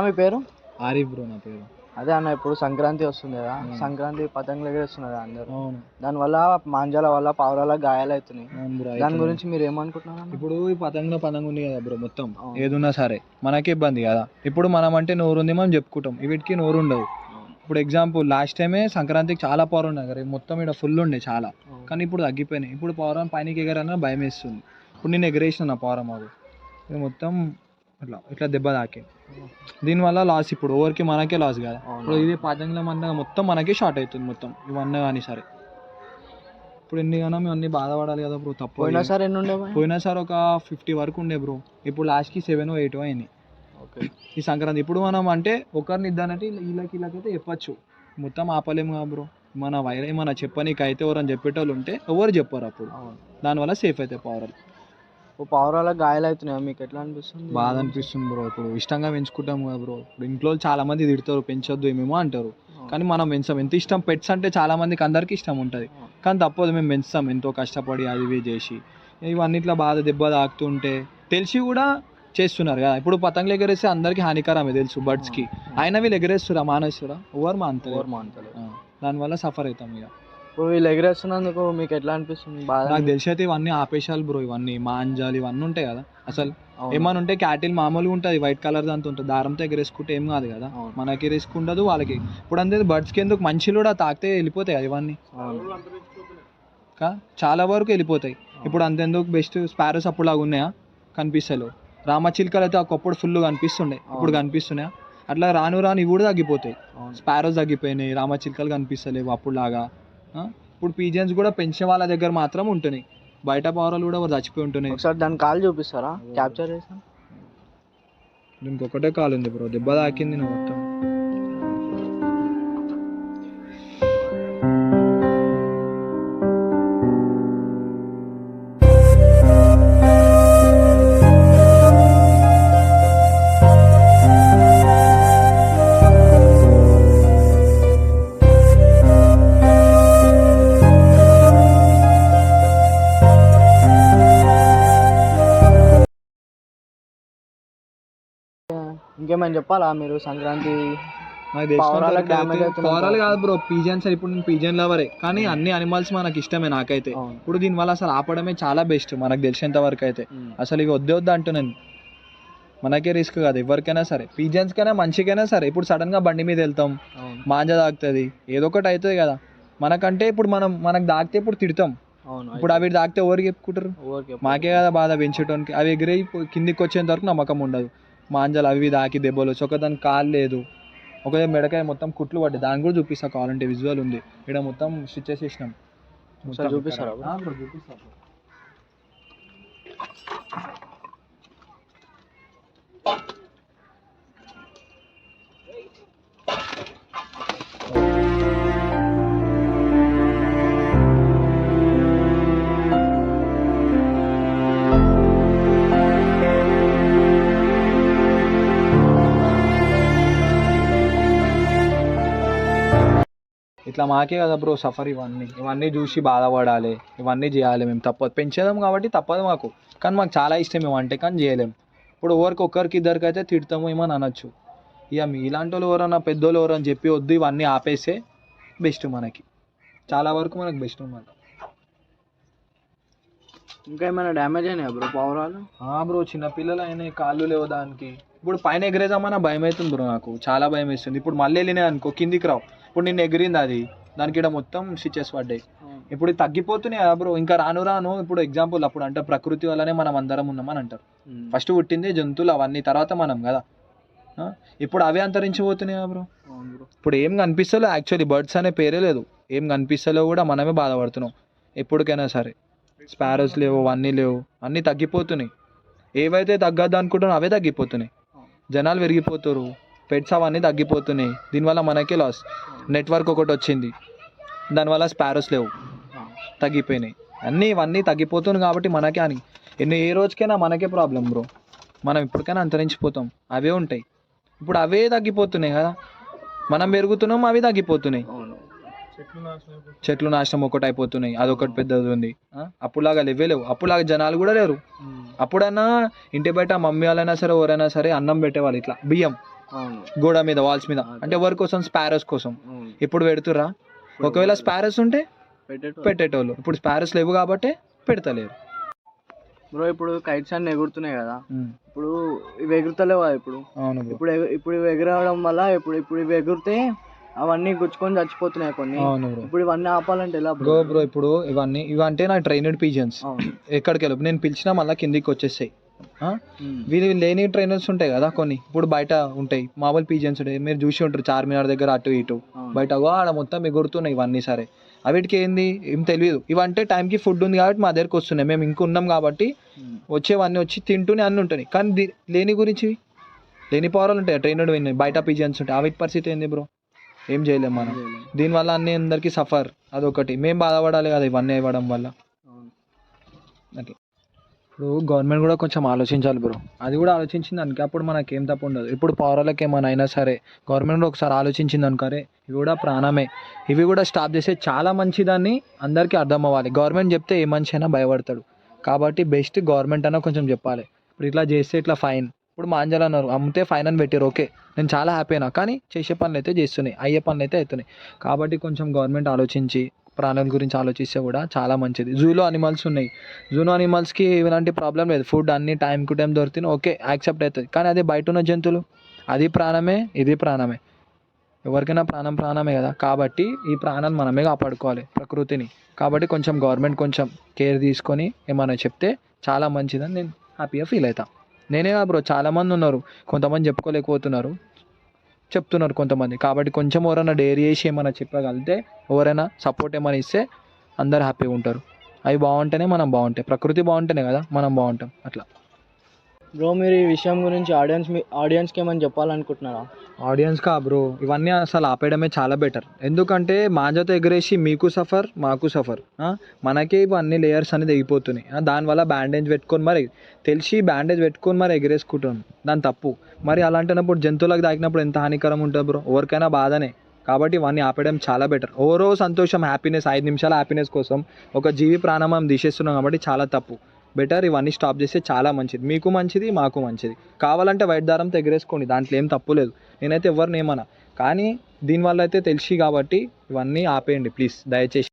మీ పేరు? ఆరిఫ్ బ్రో నా పేరు. అదే అన్న, ఇప్పుడు సంక్రాంతి వస్తుంది కదా, సంక్రాంతి పతంగులు ఎగరేస్తున్నారు అందరూ. అవును. దానివల్ల మాంజాల వల్ల పావురాల గాయాలు అవుతున్నాయి. అవును బ్రో. దాని గురించి మీరు ఏమనుకుంటున్నారు? ఇప్పుడు ఈ పతంగ ఉంది కదా బ్రో, మొత్తం ఏదున్నా సరే మనకే ఇబ్బంది కదా. ఇప్పుడు మనం అంటే నోరు ఉంది మనం చెప్పుకుంటాం, వీటికి నోరు ఉండదు. ఇప్పుడు ఎగ్జాంపుల్ లాస్ట్ టైమే సంక్రాంతికి చాలా పవర్ ఉన్నాయి కదా, మొత్తం ఇక్కడ ఫుల్ ఉండే చాలా, కానీ ఇప్పుడు తగ్గిపోయినాయి. ఇప్పుడు పవరం పైనకి ఎగరన్నా భయం వేస్తుంది. ఇప్పుడు నేను ఎగరేసిన నా పవరం అది ఇది మొత్తం ఇట్లా దెబ్బ తాకింది. దీనివల్ల లాస్, ఇప్పుడు ఓవర్కి మనకే లాస్ కదా. ఇప్పుడు ఇది పతంగుల మన మొత్తం మనకే షార్ట్ అవుతుంది మొత్తం ఇవన్నీ కానీ సరే. ఇప్పుడు ఎన్ని కానీ మేము అన్ని బాధపడాలి కదా బ్రో. తప్పు పోయినా సార్ ఒక 50 వరకు ఉండే బ్రో, ఇప్పుడు లాస్ట్కి 7 8 అయింది ఈ సంక్రాంతి. ఇప్పుడు మనం అంటే ఒకరిని ఇద్దానంటే వీళ్ళకైతే చెప్పచ్చు, మొత్తం ఆపలేము కదా బ్రో. మన వైర్ ఏమన్నా చెప్పనీకి అయితే ఎవరని చెప్పేటోళ్ళు ఉంటే ఎవరు చెప్పారు, అప్పుడు దానివల్ల సేఫ్ అవుతాయి పవరాలు. పావురాల గాయాలు అవుతున్నాయి, మీకు ఎట్లా అనిపిస్తుంది? బాధ అనిపిస్తుంది బ్రో. ఇప్పుడు ఇష్టంగా పెంచుకుంటాం కదా బ్రో. ఇప్పుడు ఇంట్లో చాలా మంది తిడతారు, పెంచొద్దు ఏమేమో అంటారు, కానీ మనం పెంచాం. ఎంత ఇష్టం పెట్స్ అంటే చాలా మందికి అందరికీ ఇష్టం ఉంటుంది, కానీ తప్పదు మేము పెంచుతాం ఎంతో కష్టపడి అది ఇవి చేసి. ఇవన్నిట్లో బాధ దెబ్బ తాకుతుంటే తెలిసి కూడా చేస్తున్నారు కదా. ఇప్పుడు పతంగులు ఎగరేస్తే అందరికీ హానికరమే తెలుసు బర్డ్స్కి, అయినా వీళ్ళు ఎగరేస్తురా మానేస్తురా? ఎవరు మానతలేరు. దానివల్ల సఫర్ అవుతాం ఇక. ఇప్పుడు వీళ్ళు ఎగరేస్తున్నందుకు మీకు ఎట్లా అనిపిస్తుంది? బాధ. నాకు తెలిసి అయితే ఇవన్నీ ఆపేశాలు బ్రో, ఇవన్నీ మాంజాలు ఇవన్నీ ఉంటాయి కదా. అసలు ఏమన్నా ఉంటే క్యాటిల్ మామూలుగా ఉంటుంది, వైట్ కలర్ దాంతో ఉంటుంది, దారంతో ఎగరేసుకుంటే ఏం కాదు కదా, మనకి రిస్క్ ఉండదు వాళ్ళకి. ఇప్పుడు అంతే బర్డ్స్కి ఎందుకు, మనుషులు కూడా తాకితే వెళ్ళిపోతాయి కదా ఇవన్నీ, చాలా వరకు వెళ్ళిపోతాయి. ఇప్పుడు అంతెందుకు బెస్ట్ స్పారోస్ అప్పుడులాగా ఉన్నాయా? కనిపిస్తలేవు. రామచిలుకలు అయితే ఒకప్పుడు ఫుల్ కనిపిస్తుండే, ఇప్పుడు కనిపిస్తున్నాయా? అట్లా రాను ఇవి కూడా తగ్గిపోతాయి. స్పారోస్ తగ్గిపోయినాయి, రామచిలుకలు కనిపిస్తలేవు అప్పుడులాగా. ఇప్పుడు పీజియన్స్ కూడా పెంచే వాళ్ళ దగ్గర మాత్రం ఉంటున్నాయి, బయట పౌరాలు కూడా చచ్చిపోయి ఉంటున్నాయి. ఒకసారి దాని కాల్ చూపిస్తారా? క్యాప్చర్ చేసాం. దీనికి ఒకటే కాల్ ఉంది బ్రో, దెబ్బ తాకింది నువ్వు మొత్తం. ఇంకేమైనా చెప్పాలా మీరు? సంక్రాంతి పౌరాలు కాదు బ్రో, పీజియన్స్. ఇప్పుడు నేను పీజియన్ లవరే, కానీ అన్ని అనిమల్స్ మనకి ఇష్టమే నాకైతే. ఇప్పుడు దీనివల్ల అసలు ఆపడమే చాలా బెస్ట్ మనకు తెలిసినంత వరకు అయితే. అసలు ఇక వద్దు అంటున్నాను, మనకే రిస్క్ కాదు ఎవరికైనా సరే, పీజియన్స్ కైనా మంచికైనా సరే. ఇప్పుడు సడన్ గా బండి మీద వెళ్తాం, మాంజ తాకుతుంది, ఏదో ఒకటి అవుతుంది కదా మనకంటే. ఇప్పుడు మనకు తాకితే ఇప్పుడు తిడతాం, ఇప్పుడు అవి తాకితే ఎవరికి చెప్పుకుంటారు? మాకే కదా బాధ పెంచడానికి. అవి ఎగిరి కిందికి వచ్చేంత వరకు నమ్మకం ఉండదు. మాంజాలు అవి తాకి దెబ్బలు వచ్చి, ఒక దానికి కాలు లేదు, ఒక మెడకాయ మొత్తం కుట్లు పడ్డాయి. దాన్ని కూడా చూపిస్తా కావాలంటే, విజువల్ ఉంది ఇక్కడ, మొత్తం స్టిచెస్ చేసినాం. చూపిస్తారా? చూపిస్తా. ఇట్లా మాకే కదా బ్రో సఫర్. ఇవన్నీ చూసి బాధపడాలి, ఇవన్నీ చేయాలి మేము. తప్పదు, పెంచేదాం కాబట్టి తప్పదు మాకు, కానీ మాకు చాలా ఇష్టం ఏమంటే, కానీ చేయలేము. ఇప్పుడు ఒక్కరికి ఇద్దరికి అయితే తిడతాము ఏమని అనొచ్చు. ఇక మీలాంటి వాళ్ళు ఎవరన్నా పెద్దోళ్ళు ఎవరని చెప్పి వద్దు ఇవన్నీ ఆపేస్తే బెస్ట్ మనకి, చాలా వరకు మనకు బెస్ట్ అన్నమాట. ఇంకా ఏమైనా డ్యామేజ్ అయినాయా బ్రో పౌరాలు? బ్రో చిన్నపిల్లలు అయినాయి, కాళ్ళు లేవు దానికి. ఇప్పుడు పైన ఎగిరేదామన్నా భయం అవుతుంది బ్రో, నాకు చాలా భయం వేస్తుంది. ఇప్పుడు మళ్ళీ వెళ్ళినాయి అనుకో కిందికి రావు. ఇప్పుడు నిన్న ఎగిరింది అది, దానికి ఇక్కడ మొత్తం స్టిచెస్ పడ్డాయి. ఇప్పుడు తగ్గిపోతున్నాయి కదా బ్రో, ఇంకా రాను. ఇప్పుడు ఎగ్జాంపుల్ అప్పుడు అంటే ప్రకృతి వల్లనే మనం అందరం ఉన్నామని అంటారు. ఫస్ట్ పుట్టింది జంతువులు అవన్నీ, తర్వాత మనం కదా. ఇప్పుడు అవే అంతరించిపోతున్నాయి కదా బ్రో. ఇప్పుడు ఏం కనిపిస్తలే యాక్చువల్లీ, బర్డ్స్ అనే పేరే లేదు, ఏం కనిపిస్తలేవు కూడా, మనమే బాధపడుతున్నాం. ఎప్పటికైనా సరే స్పారోస్ లేవు, అన్నీ లేవు, అన్నీ తగ్గిపోతున్నాయి. ఏవైతే తగ్గద్దు అనుకుంటున్నారో అవే తగ్గిపోతున్నాయి. జనాలు పెరిగిపోతారు, పెట్స్ అవన్నీ తగ్గిపోతున్నాయి. దీనివల్ల మనకే లాస్. నెట్వర్క్ ఒకటి వచ్చింది, దానివల్ల స్పారోస్ లేవు, తగ్గిపోయినాయి. ఇవన్నీ తగ్గిపోతున్నాయి కాబట్టి మనకే అని ఏ రోజుకైనా మనకే ప్రాబ్లం బ్రో. మనం ఇప్పటికైనా అంతరించిపోతాం, అవే ఉంటాయి. ఇప్పుడు అవే తగ్గిపోతున్నాయి కదా, మనం పెరుగుతున్నాం, అవి తగ్గిపోతున్నాయి. చెట్లు నాశనం ఒకటి అయిపోతున్నాయి, అదొకటి పెద్దది ఉంది. అప్పుడులాగా లేవు, అప్పుడులాగా జనాలు కూడా లేరు. అప్పుడన్నా ఇంటి బయట మమ్మీ వాళ్ళైనా సరే ఎవరైనా సరే అన్నం పెట్టేవాళ్ళు, ఇట్లా బియ్యం అవును గోడ మీద వాల్స్ మీద, అంటే ఎవరి కోసం? స్పారోస్ కోసం. అవును ఇప్పుడు పెడుతురా? ఒకవేళ స్పారోస్ ఉంటే పెట్టేటోళ్ళు. పెట్టేటోళ్ళు, ఇప్పుడు స్పారోస్ లేవు కాబట్టి పెడతలేరు. బ్రో ఇప్పుడు కైట్స్ అన్ని ఎగురుతున్నాయి కదా, ఇప్పుడు ఇవి ఎగురుతలేవు కదా ఇప్పుడు. అవును బ్రో. ఇప్పుడు ఇవి ఎగరడం వల్ల ఇప్పుడు ఇవి ఎగురితే అవన్నీ గుచ్చుకొని చచ్చిపోతున్నాయి కొన్ని. అవును బ్రో. ఇప్పుడు ఇవన్నీ ఆపాలంటే ఎలా బ్రో ఇప్పుడు ఇవంటే నా ట్రైనడ్ పీజన్స్. అవును. ఎక్కడికి వెళ్ళవు, నేను పిలిచినా మళ్ళీ కిందికి వచ్చేస్తాయి. వీళ్ళు లేని ట్రైనర్స్ ఉంటాయి కదా కొన్ని, ఇప్పుడు బయట ఉంటాయి మామూలు పీజన్స్ ఉంటాయి, మీరు చూసి ఉంటారు చార్మినార్ దగ్గర అటు ఇటు బయట ఆడ మొత్తం ఎగురుతున్నాయి ఇవన్నీ. సరే అవిటికి ఏంది ఏం తెలియదు, ఇవంటే టైంకి ఫుడ్ ఉంది కాబట్టి మా దగ్గరకు వస్తున్నాయి, మేము ఇంక ఉన్నాం కాబట్టి వచ్చేవన్నీ వచ్చి తింటూనే అన్నీ ఉంటాయి. కానీ లేని గురించి లేని పవరాలు ఉంటాయి, ట్రైనడ్ బయట పీజన్స్ ఉంటాయి, అవిటి పరిస్థితి ఏంది బ్రో? ఏం చేయలేము మనం. దీనివల్ల అన్ని అందరికీ సఫర్, అదొకటి మేము బాధపడాలి కదా ఇవన్నీ ఇవ్వడం వల్ల. అట్లా ఇప్పుడు గవర్నమెంట్ కూడా కొంచెం ఆలోచించాలి బ్రో, అది కూడా ఆలోచించింది అనుకో అప్పుడు మనకేం తప్పు ఉండదు. ఇప్పుడు పౌరాలకు ఏమైనా అయినా సరే గవర్నమెంట్ కూడా ఒకసారి ఆలోచించింది అనుకోరే, ఇవి కూడా ప్రాణమే, ఇవి కూడా స్టాప్ చేస్తే చాలా మంచిదాన్ని అందరికీ అర్థం అవ్వాలి. గవర్నమెంట్ చెప్తే ఏ మనిషి అయినా భయపడతాడు, కాబట్టి బెస్ట్ గవర్నమెంట్ అన్నా కొంచెం చెప్పాలి. ఇప్పుడు ఇట్లా చేస్తే ఇట్లా ఫైన్, ఇప్పుడు మాంజాలు అన్నారు అమ్మితే ఫైన్ అని పెట్టారు, ఓకే నేను చాలా హ్యాపీ అయినా, కానీ చేసే పనులు అయితే చేస్తున్నాయి, అయ్యే పనులు అయితే అవుతున్నాయి. కాబట్టి కొంచెం గవర్నమెంట్ ఆలోచించి ప్రాణాల గురించి ఆలోచిస్తే కూడా చాలా మంచిది. జూలో అనిమల్స్ ఉన్నాయి, జూలో అనిమల్స్కి ఇలాంటి ప్రాబ్లం లేదు, ఫుడ్ అన్ని టైం టు టైం దొరికితే ఓకే యాక్సెప్ట్ అవుతుంది. కానీ అదే బయట ఉన్న జంతువులు అది ప్రాణమే ఇది ప్రాణమే, ఎవరికైనా ప్రాణం ప్రాణమే కదా. కాబట్టి ఈ ప్రాణాన్ని మనమే కాపాడుకోవాలి ప్రకృతిని. కాబట్టి కొంచెం గవర్నమెంట్ కొంచెం కేర్ తీసుకొని ఏమైనా చెప్తే చాలా మంచిదని నేను హ్యాపీగా ఫీల్ అవుతాను. నేనే కాదు బ్రో, చాలామంది ఉన్నారు, కొంతమంది చెప్పుకోలేకపోతున్నారు, చెప్తున్నారు కొంతమంది. కాబట్టి కొంచెం ఎవరైనా డేరీ చేసి ఏమైనా చెప్పగలిగితే, ఎవరైనా సపోర్ట్ ఏమైనా ఇస్తే అందరు హ్యాపీగా ఉంటారు. అవి బాగుంటేనే మనం బాగుంటాయి, ప్రకృతి బాగుంటేనే కదా మనం బాగుంటాం. అట్లా బ్రో మీరు ఈ విషయం గురించి ఆడియన్స్కి ఏమైనా చెప్పాలనుకుంటున్నారా? ఆడియన్స్కా బ్రో, ఇవన్నీ అసలు ఆపేయడమే చాలా బెటర్. ఎందుకంటే మాంజాతో ఎగరేసి మీకు సఫర్ మాకు సఫర్, మనకే ఇవన్నీ లేయర్స్ అనేది ఎగిపోతున్నాయి. దానివల్ల బ్యాండేజ్ పెట్టుకొని మరి తెలిసి బ్యాండేజ్ పెట్టుకొని మరి ఎగరేసుకుంటాం, దాని తప్పు. మరి అలాంటినప్పుడు జంతువులకు తాకినప్పుడు ఎంత హానికరం ఉంటుంది బ్రో, ఎవరికైనా బాధనే. కాబట్టి ఇవన్నీ ఆపేయడం చాలా బెటర్. ఓరో సంతోషం హ్యాపీనెస్ 5 నిమిషాల హ్యాపీనెస్ కోసం ఒక జీవి ప్రాణం మనం తీసేస్తున్నాం, కాబట్టి చాలా తప్పు. బెటర్ ఇవన్నీ స్టాప్ చేస్తే చాలా మంచిది, మీకు మంచిది మాకు మంచిది. కావాలంటే వైట్ దారంతో ఎగరేసుకోండి, దాంట్లో ఏం తప్పు లేదు, నేనైతే ఎవరిని ఏమన్నా. కానీ దీనివల్ల అయితే తెలిసి కాబట్టి ఇవన్నీ ఆపేయండి ప్లీజ్ దయచేసి.